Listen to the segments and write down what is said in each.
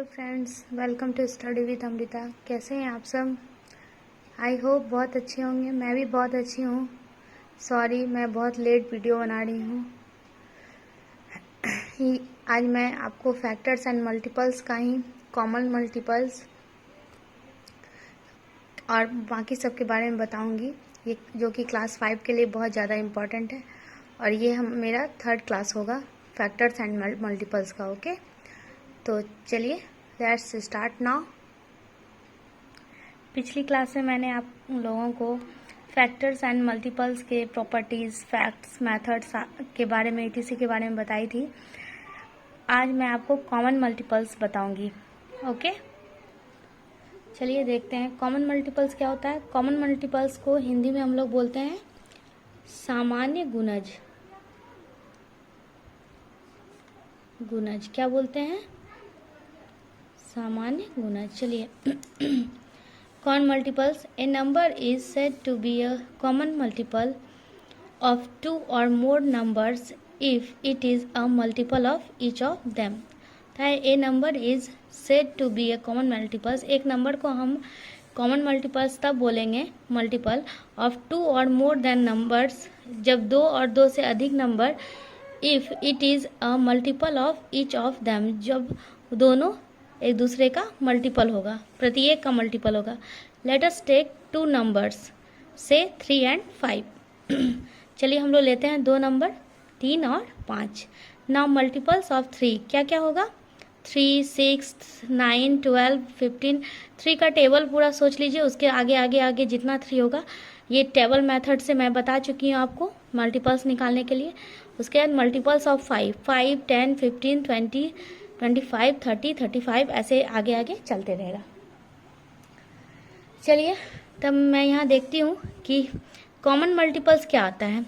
Hello friends, welcome to study with Amrita. कैसे हैं आप सब? आई होप बहुत अच्छे होंगे। मैं भी बहुत अच्छी हूँ। सॉरी, मैं बहुत लेट वीडियो बना रही हूँ। आज मैं आपको फैक्टर्स एंड मल्टीपल्स का ही कॉमन मल्टीपल्स और बाकी सब के बारे में बताऊँगी, ये जो कि क्लास 5 के लिए बहुत ज़्यादा इम्पॉर्टेंट है। और ये मेरा 3rd क्लास होगा फैक्टर्स एंड मल्टीपल्स का। ओके, तो चलिए लेट्स स्टार्ट नाउ। पिछली क्लास में मैंने आप लोगों को फैक्टर्स एंड मल्टीपल्स के प्रॉपर्टीज़, फैक्ट्स, मेथड्स के बारे में, etc. के बारे में बताई थी। आज मैं आपको कॉमन मल्टीपल्स बताऊंगी। ओके, चलिए देखते हैं कॉमन मल्टीपल्स क्या होता है। कॉमन मल्टीपल्स को हिंदी में हम लोग बोलते हैं सामान्य गुणज। गुणज क्या बोलते हैं? सामान्य गुणज। चलिए common multiples, a number is said to be a common multiple of 2 or more numbers if it is a multiple of each of them। A number is said to be a common multiples, एक number को हम common multiples तब बोलेंगे multiple of 2 or more than numbers, जब 2 और 2 से अधिक number, if it is a multiple of each of them, जब दोनों एक दूसरे का मल्टीपल होगा, प्रत्येक का मल्टीपल होगा। लेट अस टेक 2 नंबर्स, से 3 and 5। चलिए हम लोग लेते हैं 2 नंबर, 3 और 5। नाउ मल्टीपल्स ऑफ 3 क्या क्या होगा? 3, 6, 9, 12, 15। 3 का टेबल पूरा सोच लीजिए, उसके आगे आगे आगे जितना 3 होगा, ये टेबल मेथड से मैं बता चुकी हूँ आपको मल्टीपल्स निकालने के लिए। उसके बाद मल्टीपल्स ऑफ 5, 5, 10, 15, 20, 25, 30, 35, ऐसे आगे आगे चलते रहेगा। चलिए तब मैं यहाँ देखती हूँ कि कॉमन मल्टीपल्स क्या आता है।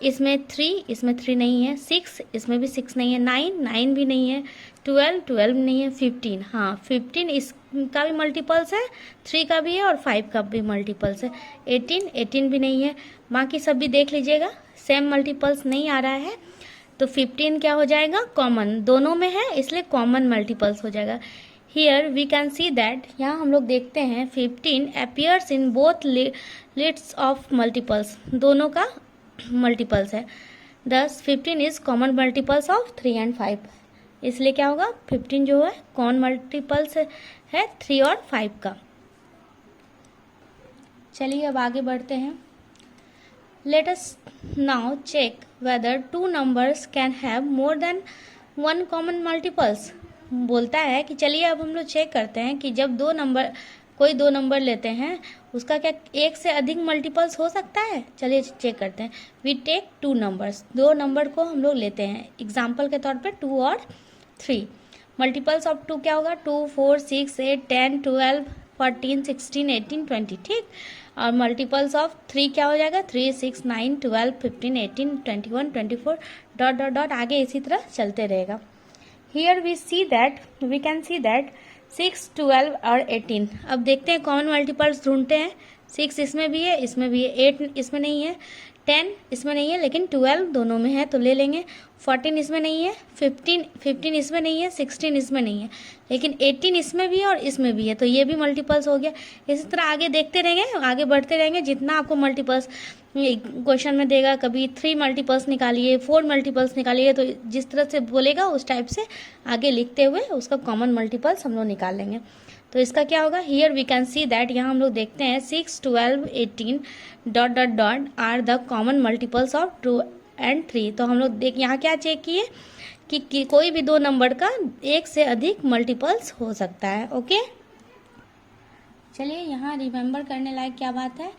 इसमें 3, इसमें 3 नहीं है। 6, इसमें भी 6 नहीं है। 9, 9 भी नहीं है। 12, 12 नहीं है। 15, हाँ 15 इसका भी मल्टीपल्स है, 3 का भी है और 5 का भी मल्टीपल्स है। 18, 18 भी नहीं है। बाकी सब भी देख लीजिएगा, सेम मल्टीपल्स नहीं आ रहा है, तो 15 क्या हो जाएगा? कॉमन, दोनों में है इसलिए कॉमन मल्टीपल्स हो जाएगा। Here we can see that, यहाँ हम लोग देखते हैं 15 appears in both lists of multiples, दोनों का मल्टीपल्स है। Thus 15 is common multiples of 3 and 5, इसलिए क्या होगा? 15 जो है कॉमन मल्टीपल्स है 3 और 5 का। चलिए अब आगे बढ़ते हैं। Let us now check whether 2 numbers can have more than 1 common multiples. बोलता है कि चलिए अब हम लोग चेक करते हैं कि जब कोई दो नंबर लेते हैं, उसका क्या एक से अधिक मल्टीपल्स हो सकता है? चलिए चेक करते हैं। वी टेक 2 numbers, 2 नंबर को हम लोग लेते हैं एग्जाम्पल के तौर पे 2 और 3। मल्टीपल्स ऑफ 2 क्या होगा? 2, 4, 6, 8, 10, 12, 14, 16, 18, 20, ठीक। और मल्टीपल्स ऑफ 3 क्या हो जाएगा? 3, 6, 9, 12, 15, 18, 21, 24, डॉट डॉट डॉट आगे इसी तरह चलते रहेगा। Here we can see that 6, 12 और 18। अब देखते हैं कॉमन मल्टीपल्स ढूंढते हैं। 6 इसमें भी है, इसमें भी है। 8 इसमें नहीं है। 10 इसमें नहीं है, लेकिन 12 दोनों में है तो ले लेंगे। 14 इसमें नहीं है। 15 इसमें नहीं है। 16 इसमें नहीं है, लेकिन 18 इसमें भी है और इसमें भी है, तो ये भी मल्टीपल्स हो गया। इसी तरह आगे देखते रहेंगे, आगे बढ़ते रहेंगे, जितना आपको मल्टीपल्स क्वेश्चन में देगा, कभी 3 मल्टीपल्स निकालिए, 4 मल्टीपल्स निकालिए, तो जिस तरह से बोलेगा उस टाइप से आगे लिखते हुए उसका कॉमन मल्टीपल्स हम लोग निकाल लेंगे। तो इसका क्या होगा? Here we can see that, यहाँ हम लोग देखते हैं 6, 12, 18 dot dot dot are the common multiples of 2 and 3। तो हम लोग यहाँ क्या चेक किए कि कोई भी 2 नंबर का एक से अधिक मल्टीपल्स हो सकता है। ओके, चलिए यहाँ रिमेंबर करने लायक क्या बात है।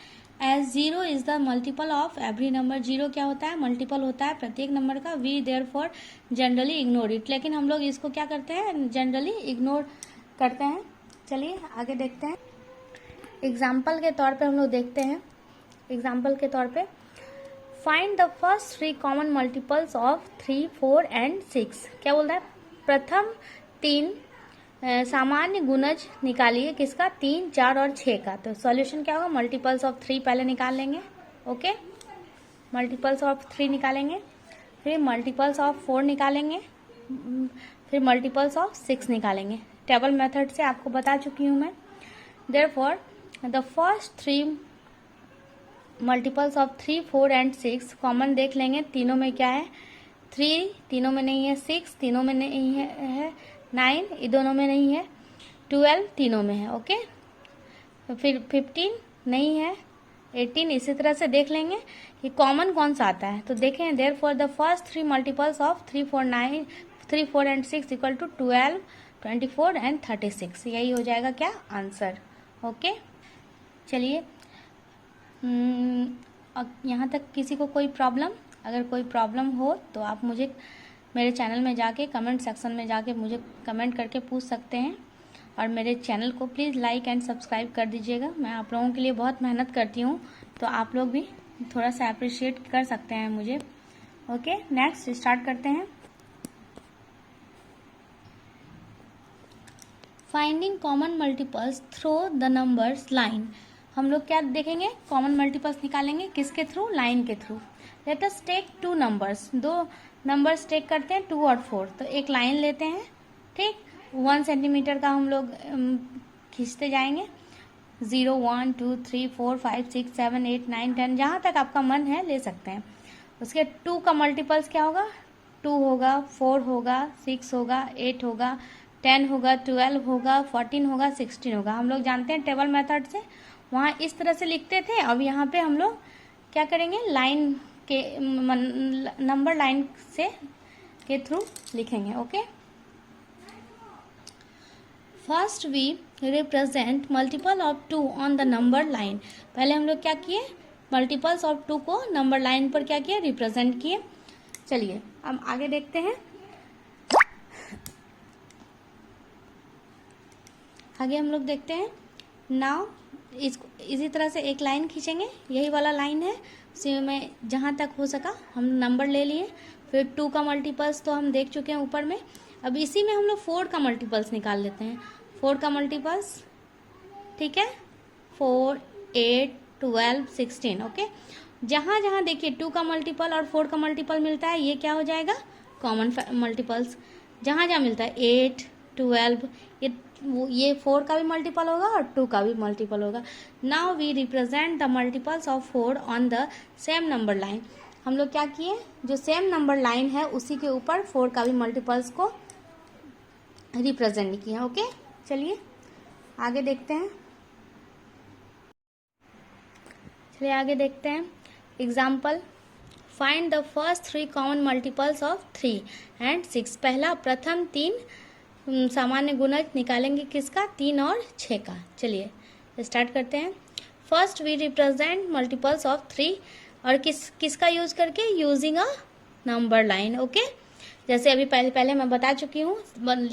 As 0 is the multiple of every number, 0 क्या होता है? मल्टीपल होता है प्रत्येक नंबर का। We therefore generally ignore it, लेकिन हम लोग इसको क्या करते हैं? जनरली इग्नोर करते हैं। चलिए आगे देखते हैं। एग्जाम्पल के तौर पे हम लोग देखते हैं, एग्जाम्पल के तौर पे find the first 3 common multiples of 3, 4 and 6। क्या बोलता है? प्रथम 3 सामान्य गुणज निकालिए, किसका? 3, 4 और 6 का। तो सॉल्यूशन क्या होगा? मल्टीपल्स ऑफ 3 पहले निकाल लेंगे। ओके, मल्टीपल्स ऑफ 3 निकालेंगे, फिर मल्टीपल्स ऑफ 4 निकालेंगे, फिर मल्टीपल्स ऑफ 6 निकालेंगे। टेबल मेथड से आपको बता चुकी हूँ मैं। Therefore the first 3 multiples of 3, 4 and 6 common देख लेंगे। तीनों में क्या है? 3 तीनों में नहीं है, 6 तीनों में नहीं है, 9 ये दोनों में नहीं है, 12 तीनों में है। ओके, तो फिर 15 नहीं है, 18 इसी तरह से देख लेंगे कि कॉमन कौन सा आता है। तो देखें, therefore the first 3 multiples of 3, 4 and 6 equal to 12, 24 and 36। यही हो जाएगा क्या? आंसर। ओके, चलिए यहाँ तक किसी को कोई प्रॉब्लम? अगर कोई प्रॉब्लम हो तो आप मुझे मेरे चैनल में जाके कमेंट सेक्शन में जाके मुझे कमेंट करके पूछ सकते हैं। और मेरे चैनल को प्लीज़ लाइक एंड सब्सक्राइब कर दीजिएगा। मैं आप लोगों के लिए बहुत मेहनत करती हूँ, तो आप लोग भी थोड़ा सा अप्रिशिएट कर सकते हैं मुझे। ओके, नेक्स्ट स्टार्ट करते हैं। Finding common multiples through the numbers line. हम लोग क्या देखेंगे? कॉमन मल्टीपल्स निकालेंगे किसके थ्रू? लाइन के through. Let us take 2 numbers, 2 numbers take करते हैं, 2 और 4। तो एक लाइन लेते हैं, ठीक, 1 सेंटीमीटर का हम लोग खींचते जाएंगे। 0, 1, 2, 3, 4, 5, 6, 7, 8, 9, 10 जहाँ तक आपका मन है ले सकते हैं। उसके 2 का मल्टीपल्स क्या होगा? 2 होगा, 4 होगा, 6 होगा, 8 होगा, 10 होगा, 12 होगा, 14 होगा, 16 होगा। हम लोग जानते हैं टेबल मेथड से, वहाँ इस तरह से लिखते थे। अब यहाँ पे हम लोग क्या करेंगे? लाइन के नंबर लाइन से के थ्रू लिखेंगे। Okay, first we represent multiple of 2 on the number line. पहले हम लोग क्या किए? मल्टीपल्स ऑफ 2 को नंबर लाइन पर क्या किए? रिप्रेजेंट किए। चलिए अब आगे देखते हैं। आगे हम लोग देखते हैं। नाउ इसको इसी तरह से एक लाइन खींचेंगे, यही वाला लाइन है, उसी में जहाँ तक हो सका हम नंबर ले लिए। फिर 2 का मल्टीपल्स तो हम देख चुके हैं ऊपर में। अब इसी में हम लोग 4 का मल्टीपल्स निकाल लेते हैं। 4 का मल्टीपल्स, ठीक है, 4, 8, 12, 16। ओके, जहाँ जहाँ देखिए 2 का मल्टीपल और 4 का मल्टीपल मिलता है, ये क्या हो जाएगा? Common multiples. जहाँ जहाँ मिलता है 8, 12, ये 4 का भी मल्टीपल होगा और 2 का भी मल्टीपल होगा। Now we represent the multiples of 4 on the same number line. हम लोग क्या किए? जो सेम नंबर लाइन है उसी के ऊपर 4 का भी मल्टीपल्स को रिप्रेजेंट किया। ओके, चलिए आगे देखते हैं। चलिए आगे देखते हैं। Example, find the first 3 common multiples of 3 and 6। पहला प्रथम 3 सामान्य गुणज निकालेंगे किसका? 3 और 6 का। चलिए स्टार्ट करते हैं। First we represent multiples of 3 और किसका यूज करके? Using a number line. Okay, जैसे अभी पहले मैं बता चुकी हूँ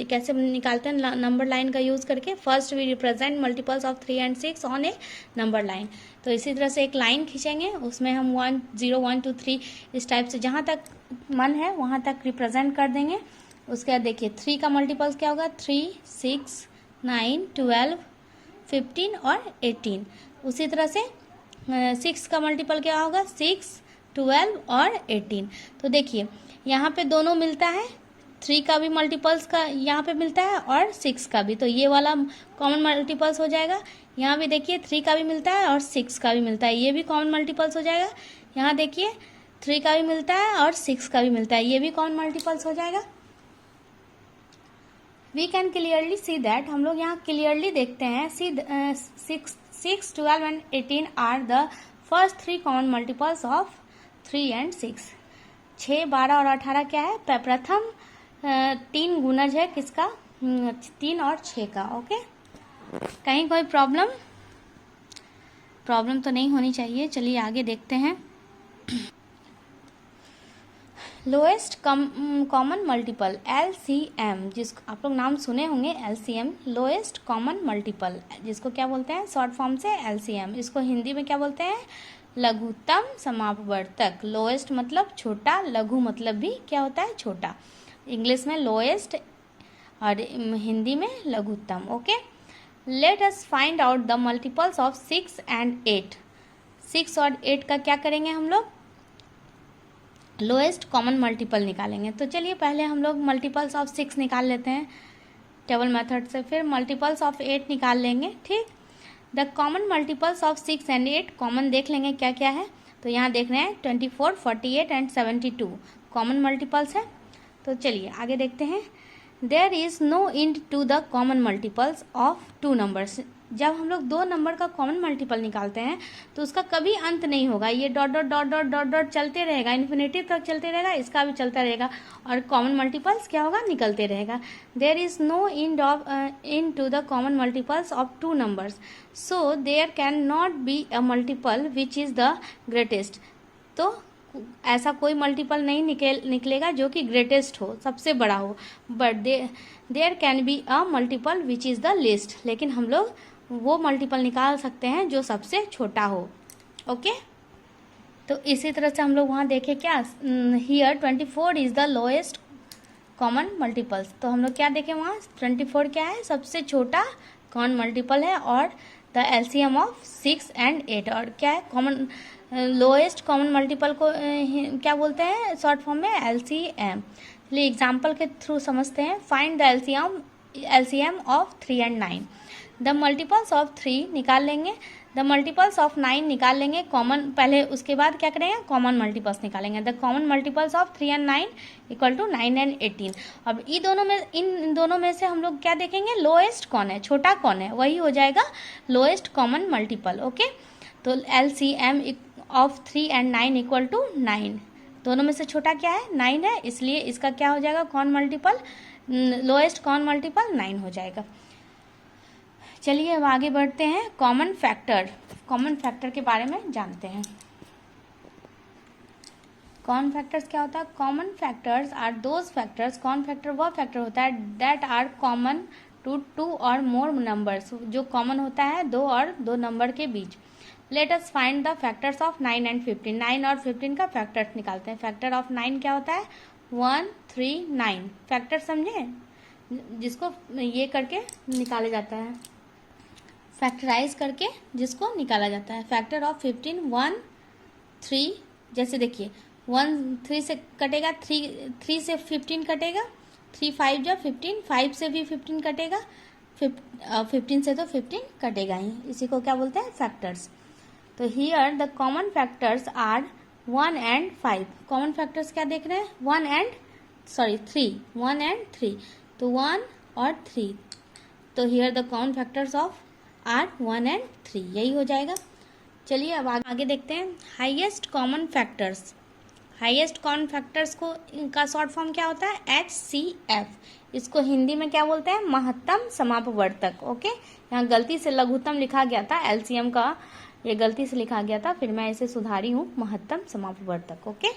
कैसे निकालते हैं नंबर लाइन का यूज करके। First we represent multiples of 3 and 6 on a number line. तो इसी तरह से एक लाइन खींचेंगे, उसमें हम 1, 0, 1, 2, 3 इस टाइप से जहाँ तक मन है वहाँ तक रिप्रेजेंट कर देंगे। उसके बाद देखिए 3 का मल्टीपल्स क्या होगा? 3, 6, 9, 12, 15 और 18। उसी तरह से 6 का मल्टीपल क्या होगा? 6, 12 और 18। तो देखिए यहाँ पे दोनों मिलता है, 3 का भी मल्टीपल्स का यहाँ पे मिलता है और 6 का भी, तो ये वाला कॉमन मल्टीपल्स हो जाएगा। यहाँ भी देखिए 3 का भी मिलता है और 6 का भी मिलता है, ये भी कॉमन मल्टीपल्स हो जाएगा। यहाँ देखिए 3 का भी मिलता है और 6 का भी मिलता है, ये भी कॉमन मल्टीपल्स हो जाएगा। We can clearly see that, हम लोग यहाँ क्लियरली देखते हैं, 6, 12 and 18 are the first 3 common multiples of 3 and 6। 6, 12 और 18 क्या है? प्रथम 3 गुणज है किसका? 3 और 6 का। ओके, कहीं कोई प्रॉब्लम तो नहीं होनी चाहिए। चलिए आगे देखते हैं। लोएस्ट कॉमन मल्टीपल LCM, जिसको आप लोग नाम सुने होंगे LCM, लोएस्ट कॉमन मल्टीपल, जिसको क्या बोलते हैं शॉर्ट फॉर्म से LCM। इसको हिंदी में क्या बोलते हैं? लघुत्तम समापवर्तक। लोएस्ट मतलब छोटा, लघु मतलब भी क्या होता है? छोटा। इंग्लिश में लोएस्ट और हिंदी में लघुत्तम। Okay, let us find out the multiples of 6 and 8। 6 और 8 का क्या करेंगे हम लोग? लोएस्ट कॉमन मल्टीपल निकालेंगे। तो चलिए पहले हम लोग मल्टीपल्स ऑफ 6 निकाल लेते हैं। टेबल मेथड से। फिर मल्टीपल्स ऑफ 8 निकाल लेंगे, ठीक। The common multiples of 6 and 8, common देख लेंगे क्या क्या है। तो यहाँ देख रहे हैं 24, 48 एंड 72 कॉमन मल्टीपल्स है। तो चलिए आगे देखते हैं। There is no end to the common multiples of 2 numbers. जब हम लोग 2 नंबर का कॉमन मल्टीपल निकालते हैं तो उसका कभी अंत नहीं होगा, ये dot dot dot dot dot dot चलते रहेगा, इन्फिनिटी तक चलते रहेगा, इसका भी चलता रहेगा और कॉमन मल्टीपल्स क्या होगा, निकलते रहेगा। There is no end to the common multiples of 2 numbers, so there can not be a multiple which is the greatest. तो ऐसा कोई मल्टीपल नहीं निकलेगा जो कि ग्रेटेस्ट हो, सबसे बड़ा हो। But there can be a multiple which is the least, लेकिन हम लोग वो मल्टीपल निकाल सकते हैं जो सबसे छोटा हो। ओके, तो इसी तरह से हम लोग वहाँ देखें क्या, here 24 is the lowest common multiples. तो हम लोग क्या देखें वहाँ, 24 क्या है, सबसे छोटा कॉमन मल्टीपल है और द एलसीएम ऑफ 6 एंड 8, और क्या है, कॉमन लोएस्ट कॉमन मल्टीपल को क्या बोलते हैं शॉर्ट फॉर्म में, एलसीएम। चलिए एग्जाम्पल के थ्रू समझते हैं। Find the LCM of 3 and 9। The multiples of 3 निकाल लेंगे, द मल्टीपल्स ऑफ 9 निकाल लेंगे कॉमन, पहले उसके बाद क्या करेंगे, कॉमन मल्टीपल्स निकालेंगे। The common multiples of 3 and 9 equal to 9 and 18। अब इन दोनों में से हम लोग क्या देखेंगे, लोएस्ट कौन है, छोटा कौन है, वही हो जाएगा लोएस्ट कॉमन मल्टीपल। ओके, तो LCM of 3 and 9 equal to 9, दोनों में से छोटा क्या है, 9 है, इसलिए इसका क्या हो जाएगा, common multiple, lowest common multiple 9 हो जाएगा। चलिए अब आगे बढ़ते हैं। कॉमन फैक्टर के बारे में जानते हैं। कॉमन फैक्टर्स क्या होता है, common factors are those factors, common factor वह फैक्टर होता है दैट आर कॉमन टू 2 और मोर नंबर्स, जो कॉमन होता है 2 और 2 नंबर के बीच। Let us find the factors of 9 and 15। 9 और 15 का फैक्टर्स निकालते हैं। फैक्टर ऑफ 9 क्या होता है, 1, 3, 9। फैक्टर समझे, जिसको ये करके निकाला जाता है, फैक्टराइज करके जिसको निकाला जाता है। फैक्टर ऑफ 15, 1, 3, जैसे देखिए 1 3 से कटेगा, 3 से 15 कटेगा, 3 5 जा 15, 5 से भी 15 कटेगा, 15 से तो 15 कटेगा ही, इसी को क्या बोलते हैं, फैक्टर्स। तो here the common factors are 1 and 5। Common factors क्या देख रहे हैं, 1 एंड 3, तो 1 और 3। तो here the common factors of are 1 and 3, यही हो जाएगा। चलिए अब आगे देखते हैं। हाईएस्ट कॉमन फैक्टर्स को इनका शॉर्ट फॉर्म क्या होता है, HCF। इसको हिंदी में क्या बोलते हैं, महत्तम समापवर्तक। ओके, यहाँ गलती से लघुत्तम लिखा गया था, LCM का ये गलती से लिखा गया था, फिर मैं इसे सुधारी हूँ, महत्तम समापवर्तक। Okay,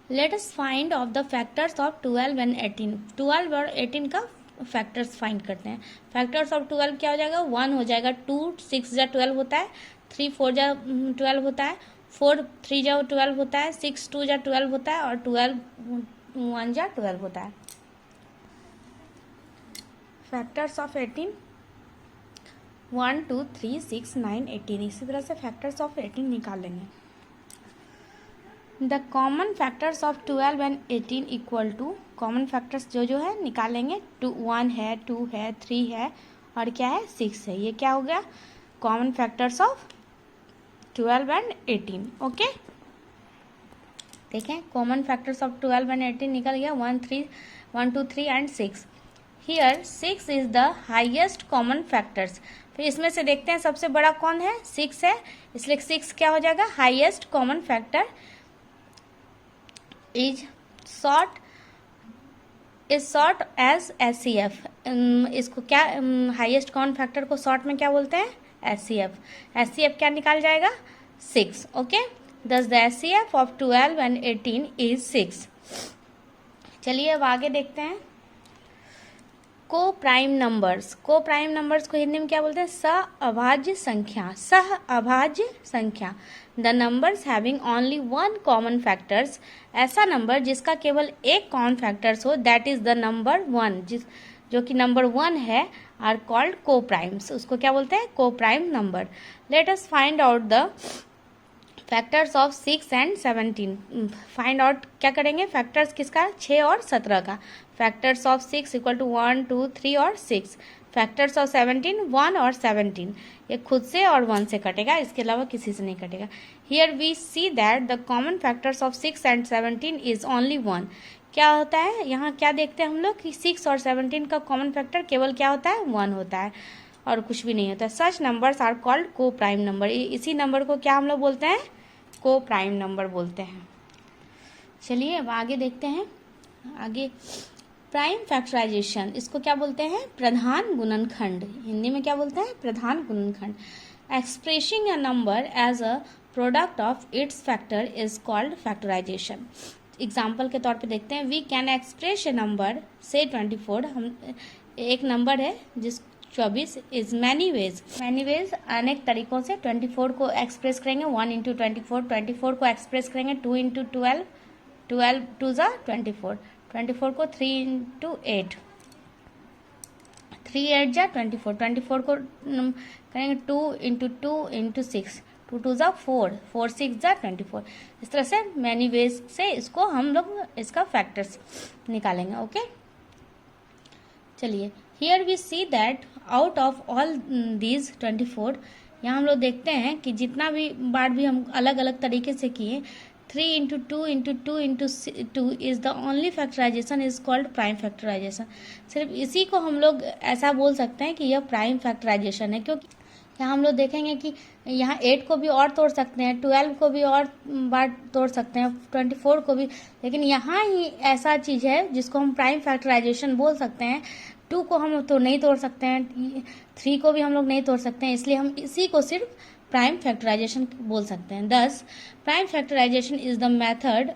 let us find of the factors of 12 and 18। 12 और 18 का फैक्टर्स फाइंड करते हैं। फैक्टर्स ऑफ 12 क्या हो जाएगा, 1 हो जाएगा, 2 6 जा 12 होता है, 3 4 जा 12 होता है, 4 3 जा 12 होता है, 6 2 जा 12 होता है और 12 1 जा 12 होता है। Factors of 18 1 2 3 6 9 18। इसी तरह से फैक्टर्स ऑफ 18 निकाल लेंगे। The common factors of 12 and 18 equal to, common factors जो है निकालेंगे, 1 है, 2 है, 3 है और क्या है, 6 है। ये क्या हो गया, common factors of 12 and 18। Okay, देखें कॉमन फैक्टर्स ऑफ 12 एंड 18 निकल गया, 1 2 3 and 6। Here 6 is the highest common factors. फिर इसमें से देखते हैं सबसे बड़ा कौन है, 6 है, इसलिए 6 क्या हो जाएगा, highest common factor is short as HCF। इसको क्या, हाईएस्ट कॉमन फैक्टर को शॉर्ट में क्या बोलते हैं, HCF क्या निकाल जाएगा, 6। ओके, thus the HCF of 12 and 18 is 6। चलिए अब आगे देखते हैं। को प्राइम नंबर्स को हिंदी में क्या बोलते हैं, सहअभाज्य संख्या। The numbers having only 1 common factors, ऐसा नंबर जिसका केवल एक कॉमन फैक्टर्स हो, दैट इज द नंबर 1, जो कि नंबर 1 है, आर कॉल्ड को प्राइम्स। उसको क्या बोलते हैं, को prime number. Late us find out the factors of 6 and 17 find out क्या करेंगे, फैक्टर्स किसका, 6 और 17 का। फैक्टर्स ऑफ 6 इक्वल टू 1 2 3 और 6। फैक्टर्स ऑफ 17 1 और 17, ये खुद से और 1 से कटेगा, इसके अलावा किसी से नहीं कटेगा। Here we see that the common factors of 6 and 17 is only 1। क्या होता है यहाँ, क्या देखते हैं हम लोग कि 6 और 17 का कॉमन फैक्टर केवल क्या होता है, 1 होता है और कुछ भी नहीं होता है। सच नंबर्स आर कॉल्ड को प्राइम नंबर। इसी नंबर को क्या हम लोग बोलते हैं, को प्राइम नंबर बोलते हैं। चलिए अब आगे देखते हैं। आगे प्राइम फैक्टराइजेशन, इसको क्या बोलते हैं, प्रधान गुणनखंड। हिंदी में क्या बोलते हैं, प्रधान गुणनखंड। Expressing a number as a product of its factor is called factorization. Example के तौर पे देखते हैं, we can express a number से 24। हम एक नंबर है जिस 24 इज मैनी वेज अनेक तरीकों से 24 को एक्सप्रेस करेंगे। 1 इंटू 24, 24 को एक्सप्रेस करेंगे 2 इंटू 12, 12 टू ज़ा 24, 24 को 3 इंटू 8, 3 8 जा 24, 24 को करेंगे 2 इंटू 2 इंटू 6, 2 टू ज़ा 4, 4 6 जा 24। इस तरह से मैनी वेज से इसको हम लोग इसका फैक्टर्स निकालेंगे। ओके, चलिए here we see that out of all these 24, यहाँ हम लोग देखते हैं कि जितना भी बार भी हम अलग अलग तरीके से किए, 3 into 2 into 2 into 2 is the only factorisation is called prime factorisation. सिर्फ इसी को हम लोग ऐसा बोल सकते हैं कि यह प्राइम फैक्टराइजेशन है, क्योंकि यहाँ हम लोग देखेंगे कि यहाँ 8 को भी और तोड़ सकते हैं, 12 को भी और बार तोड़ सकते हैं, 24 को भी, लेकिन यहाँ ही ऐसा चीज़ है जिसको हम प्राइम फैक्टराइजेशन बोल सकते हैं। 2 को हम तो नहीं तोड़ सकते हैं, 3 को भी हम लोग नहीं तोड़ सकते हैं, इसलिए हम इसी को सिर्फ प्राइम फैक्टराइजेशन बोल सकते हैं। Thus prime factorisation is the method,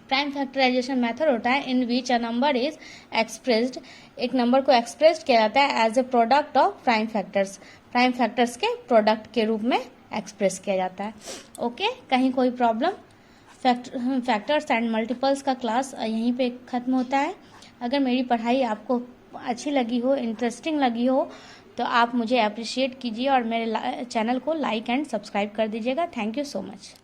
prime factorisation method होता है in which a number is expressed, एक नंबर को एक्सप्रेस्ड किया जाता है as a product of prime factors, prime factors के प्रोडक्ट के रूप में एक्सप्रेस किया जाता है। ओके, कहीं कोई प्रॉब्लम? फैक्टर्स एंड मल्टीपल्स का क्लास यहीं पे खत्म होता है। अगर मेरी पढ़ाई आपको अच्छी लगी हो, इंटरेस्टिंग लगी हो, तो आप मुझे अप्रिशिएट कीजिए और मेरे चैनल को लाइक एंड सब्सक्राइब कर दीजिएगा। Thank you so much.